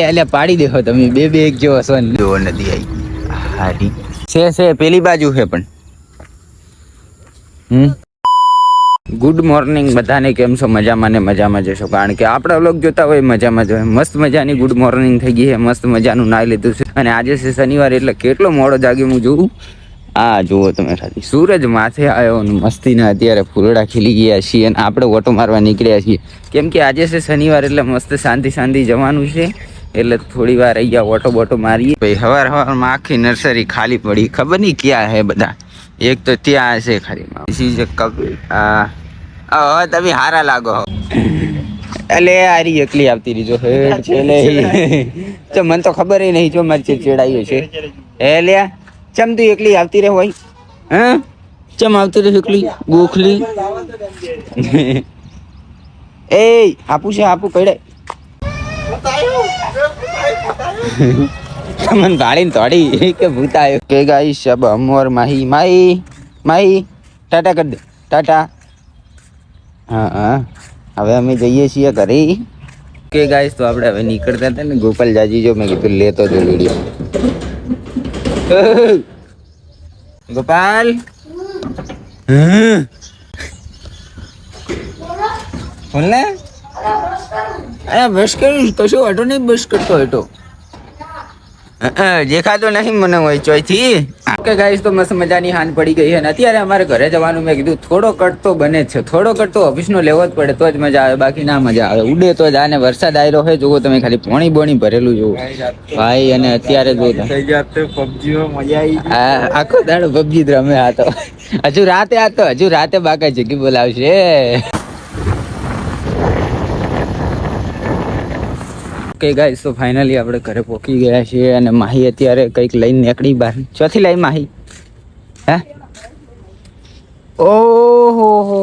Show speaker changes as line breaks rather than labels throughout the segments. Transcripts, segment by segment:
એટલે પાડી દેખો તમે બે એક જેવો છો ને જો નથી આવી હારી છે પેલી બાજુ છે પણ ગુડ મોર્નિંગ બધાને, કેમ છો? મજામાં ને મજામાં જશો, કારણ કે આપણે વ્લોગ જોતા હોય મજામાં જ હોય. મસ્ત મજાની ગુડ મોર્નિંગ થઈ ગઈ છે, મસ્ત મજાનું નાઈ લીધું છે અને આજે છે શનિવાર એટલે કેટલો મોડો જાગ્યો હું જોઉં. આ જુઓ તમે ખાલી સૂરજ માથે આવ્યો ને મસ્તીના અત્યારે ફૂલડા ખીલી ગયા છીએ અને આપણે ઓટો મારવા નીકળ્યા છીએ, કેમ કે આજે છે શનિવાર એટલે મસ્ત શાંતિ જવાનું છે. એટલે થોડી વાર અહીંયા ઓટો બોટો મારીએ. ભાઈ હવારમાં આખી નર્સરી ખાલી પડી, ખબર નહીં ક્યાં હે બધા. એક તો ત્યાં હશે ખાલી તમે હારા લાગો એટલે આરી એકલી આવતી રહી જો તો મને તો ખબર નહીં જો મારી ચેડાઈ છે એ લ્યા ચમ તું એકલી આવતી રહે હોય હા ચમ આવતી રહે એકલી ગોખલી એ આપું છે આપું પડે मन गाड़ी तोड़ी के भूता है के गाइस सब हम और माही टाटा कर दे टाटा हाँ हाँ હવે અમે જઈએ છીએ ઘરે કે ગાઈસ તો આપણે હવે નીકળતા હતા ને ગોપાલ જાજી જો મેં કીધું લેતો જો વિડિયો ગોપાલ બોલને અરે બસ કરી કશો ઓટો નહીં બસ કરતો હતો દેખાતો નહીં મને હોય ચોઈથી કે ગાઈસ તો મસ્ત મજાની હાન પડી ગઈ છે અને અત્યારે અમારે ઘરે જવાનું મેં કીધું થોડો કટ તો બને જ છે થોડો કટ તો ઓફિસનો લેવો જ પડે તો જ મજા આવે બાકી ના મજા આવે ઉડે તો જ આને વરસાદ આવ્યો હોય જુઓ તમે ખાલી પોણી બોણી ભરેલું જુઓ ભાઈ અને અત્યારે જો આખો દાડો પબજી જ રમે આ તો હજુ રાતે બાકા જગ્યા બોલાવશે કે ગાઈસ તો ફાઇનલી આપણે ઘરે પહોંચી ગયા છીએ અને માહી અત્યારે કંઈક લઈને નીકળી બહાર ચોથી લાવી માહી હે ઓહો હો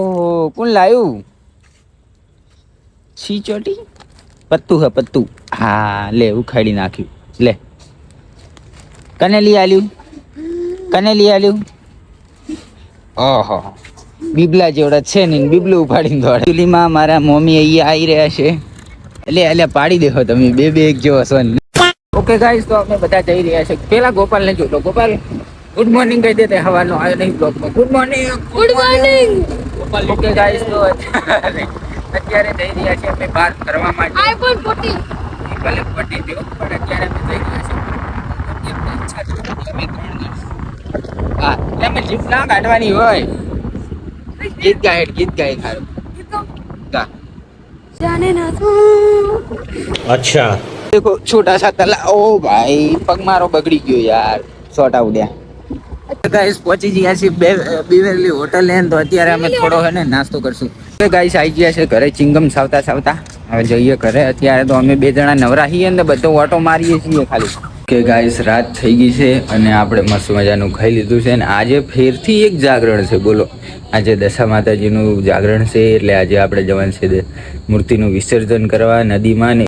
કોણ લાવ્યું છી ચોટી પત્તું હે પત્તું હા લે ઉખાડી નાખ્યું લે કને લઈ આલ્યું ઓહો બીબલા જેવડા છે ને બીબલું ઉપાડીને દોડે ચૂલીમાં મારા મમ્મી અહીંયા આવી રહ્યા છે એટલે પાડી દેખો તમે બે એક જેવો છો ને ઓકે ગાઈસ તો આપણે બધા જઈ રહ્યા છે પેલા ગોપાલને જોતો ગોપાલ ગુડ મોર્નિંગ કહી દે તે હવાનો આવ્યો નહીં બ્લોગમાં ગુડ મોર્નિંગ ઓકે ગાઈસ તો અત્યારે જઈ રહ્યા છે અમે બહાર કરવા માટે આઈફોન 14 ભલે 14 દેવો પણ અત્યારે અમે જઈ રહ્યા છે હા તમે જીપ ના કાઢવાની હોય ગીત ગાય ખારું ગા
अच्छा
देखो छोटा सा तालाब ओ भाई पग मारो बगड़ी गयो यार शॉट आउट गाइस पहुंची ગયા છે બીવરલી હોટલ ને તો અત્યારે અમે થોડો હે ને નાસ્તો કરશું તો ગાઈસ આવી ગયા છે ઘરે ચિંગમ સાવતા હવે જઈએ ઘરે અત્યારે તો અમે બે જણા નવરા છીએ ને બધો ઓટો મારીએ છીએ ખાલી કે ગાઈસ રાત થઈ ગઈ છે અને આપણે મસ્ત મજાનું ખાઈ લીધું છે અને આજે ફેરથી એક જાગરણ છે બોલો આજે દશા માતાજીનું જાગરણ છે એટલે આજે આપણે જવાનું છે મૂર્તિનું વિસર્જન કરવા નદીમાં ને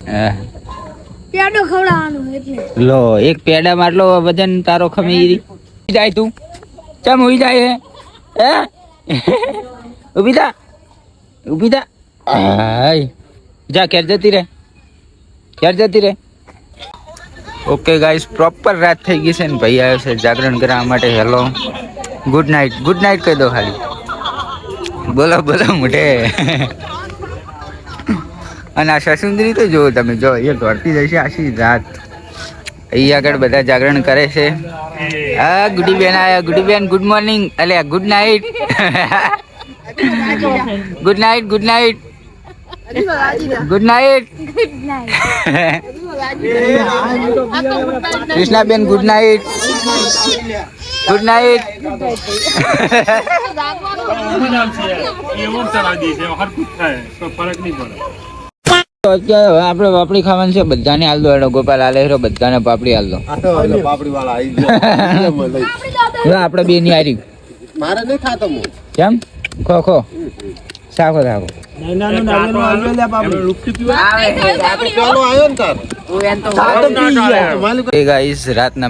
પેડો ખવડાવવાનો એટલે
લો એક પેડા માટલો વજન તારો ખમી જાય તું ચમ હોઈ જાય હે ઊભી થા આય જા ક્યારે જતી રે ઓકે ગાઈસ પ્રોપર રાત થઈ ગઈ છે ને ભાઈ આવ્યો છે જાગરણ કરવા માટે હેલો ગુડ નાઇટ કહી દો ખાલી બોલો મોઢે અને આ સસુંદરી તો જુઓ તમે જો એ દોડતી જશે આશી રાત અહીંયા આગળ બધા જાગરણ કરે છે હા ગુડી બેન આયા ગુડી બેન ગુડ મોર્નિંગ અલે good night Krishnaben good night આપણે પાપડી ખાવાની છે બધાને હાલ દો એનો ગોપાલ હાલે બધાને પાપડી હાલ દો આપણે બે ની હારી મારે નહીં ખાતો કેમ ખો સાખો રાતના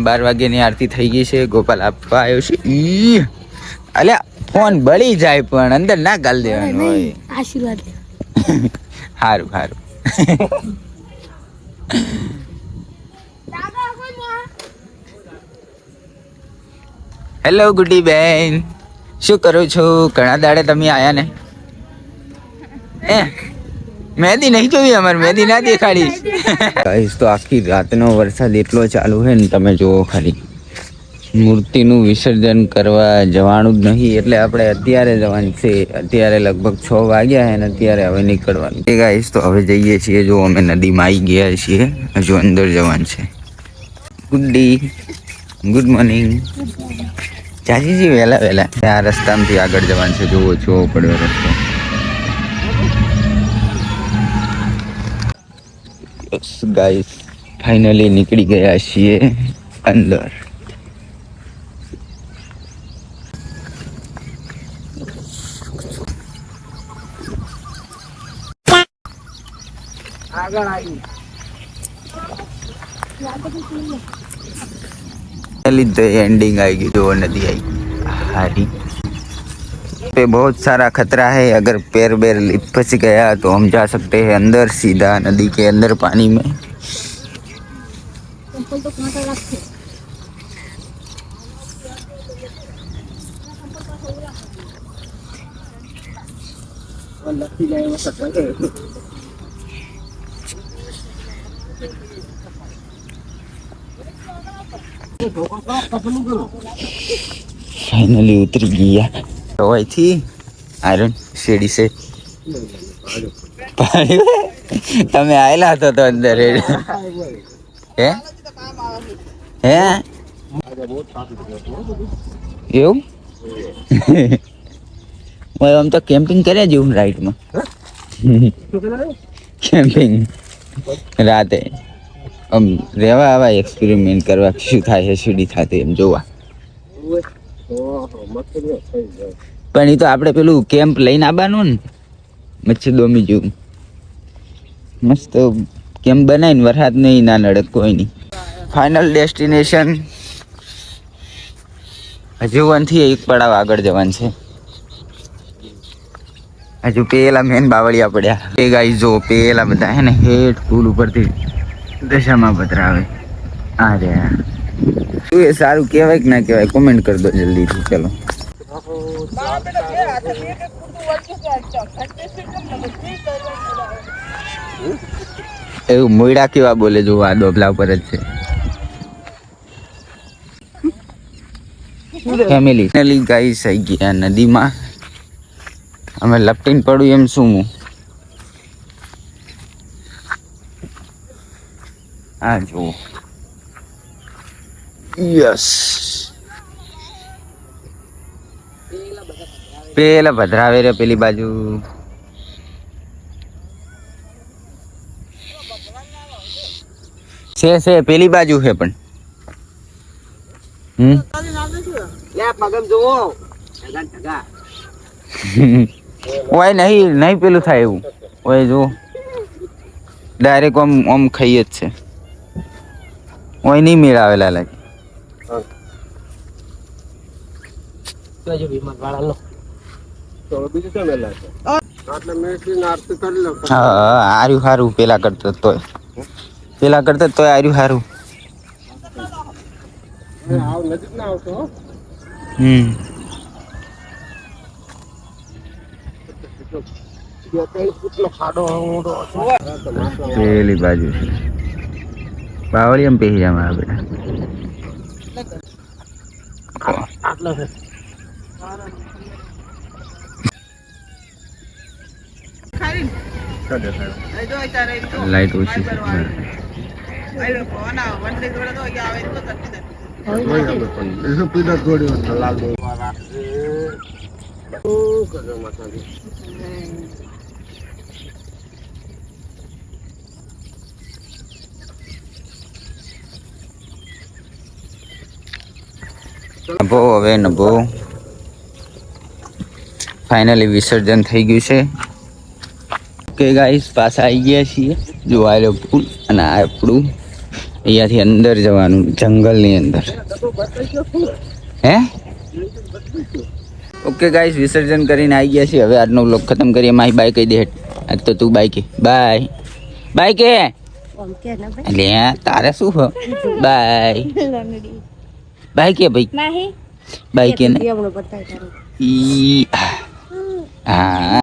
12 વાગ્યાની આરતી થઈ ગઈ છે ગોપાલ આપવા આવ્યો છે અલ્યા ફોન બળી જાય પણ અંદર ના ગાલ દેવાનું હોય આશીર્વાદ સારું હેલો ગુડી બેન, શું કરો છો? ઘણા દાડે તમે આયા ને. મહેંદી નહીં જોઈ અમારે, મહેંદી ના દેખાડી. ગાઈસ તો આખી રાતનો વરસાદ એટલો ચાલુ છે ને, તમે જુઓ ખાલી. મૂર્તિનું વિસર્જન કરવા જવાનું જ નહીં, એટલે આપણે અત્યારે જવાનું છે. અત્યારે લગભગ 6 વાગ્યા છે ને અત્યારે હવે નીકળવાનું. ગાઈસ તો હવે જઈએ છીએ. જો અમે નદીમાં આવી ગયા છીએ, હજુ અંદર જવાનું છે. Good morning. ચાચીજી વહેલા વહેલા આ રસ્તામાંથી આગળ જવાનું છે. જોવો પડ્યો રસ્તો. ગાઈસ ફાઇનલી નીકળી ગયા છીએ અંદર. एंडिंग आएगी जो नदी आएगी हारी पे बहुत सारा खतरा है. अगर पैर बैर फंस गया तो हम जा सकते हैं अंदर, सीधा नदी के अंदर पानी में. फाइनली उतर गया तो थी आयरन सीढ़ी से. તમે આયેલા હતો તો અંદર હે હે એવું આમ તો કેમ્પિંગ કર્યા જેવું રાઈટમાં. કેમ્પિંગ રાતે આમ રહેવા આવા એક્સપેરિમેન્ટ કરવા શું થાય છે સીડી થતી એમ જોવા. પણ એ તો આપણે પેલું કેમ્પ લઈને આવવાનું ને મચ્છી દોમી જેવું મસ્ત કેમ્પ બનાવીને વરસાદ નહીં ના નડે કોઈ નહીં. ફાઇનલ ડેસ્ટિનેશન હજુ 1 થી 1 પડાવ આગળ જવાનું છે. હજુ પેલા મેન બાવળિયા પડ્યા. એ ગાઈસ જો પેલા બધા હે ને હેઠ પુલ ઉપરથી દશામાં પધરાવે. આ રે શું એ સારું કહેવાય કે ના કહેવાય કોમેન્ટ કરી દો જલ્દીથી. ચલો એવું મોયડા કેવા બોલે જો આ ડોબલા ઉપર જ છે. ફેમિલી ગાઈસ આવી ગયા નદીમાં. અમે લપટીને પડું એમ શું હું. આ જુઓ યસ પેલા ભદ્રાવે રે પેલી બાજુ. છે પેલી બાજુ છે પણ ઓય નહીં પેલું થાય એવું. ઓય જો ડાયરેક્ટ આમ ખાઈ જ છે. ઓય નહીં મેળાવેલા લાગે. આર્યું સારું પેલા કરતા તોય આર્યું સારું. પેલી બાજુ બાવળી એમ પહેરી જાય મારા બેટા. લાઈટ ઓછી છે. નભો હવે નભો ફાઇનલી વિસર્જન થઈ ગયું છે. ઓકે ગાઈસ પાછા આવી ગયા છીએ. જો આ પુલ અને આ આપણું અહીંયાથી અંદર જવાનું જંગલની અંદર. હે ઓકે ગાઈસ વિસર્જન કરીને આવી ગયા છીએ. હવે આજનો વ્લોગ ખતમ કરીએ. મારી બાય કહી દે. આજ તો તું બાય કે બાય કે
આમ કે ને ભાઈ
એટલે તારે શું હો બાય
લોનડી
બાય કે ભાઈ
માહી
બાય કે ને
હમણાં બતાવી તારું
ઈ હા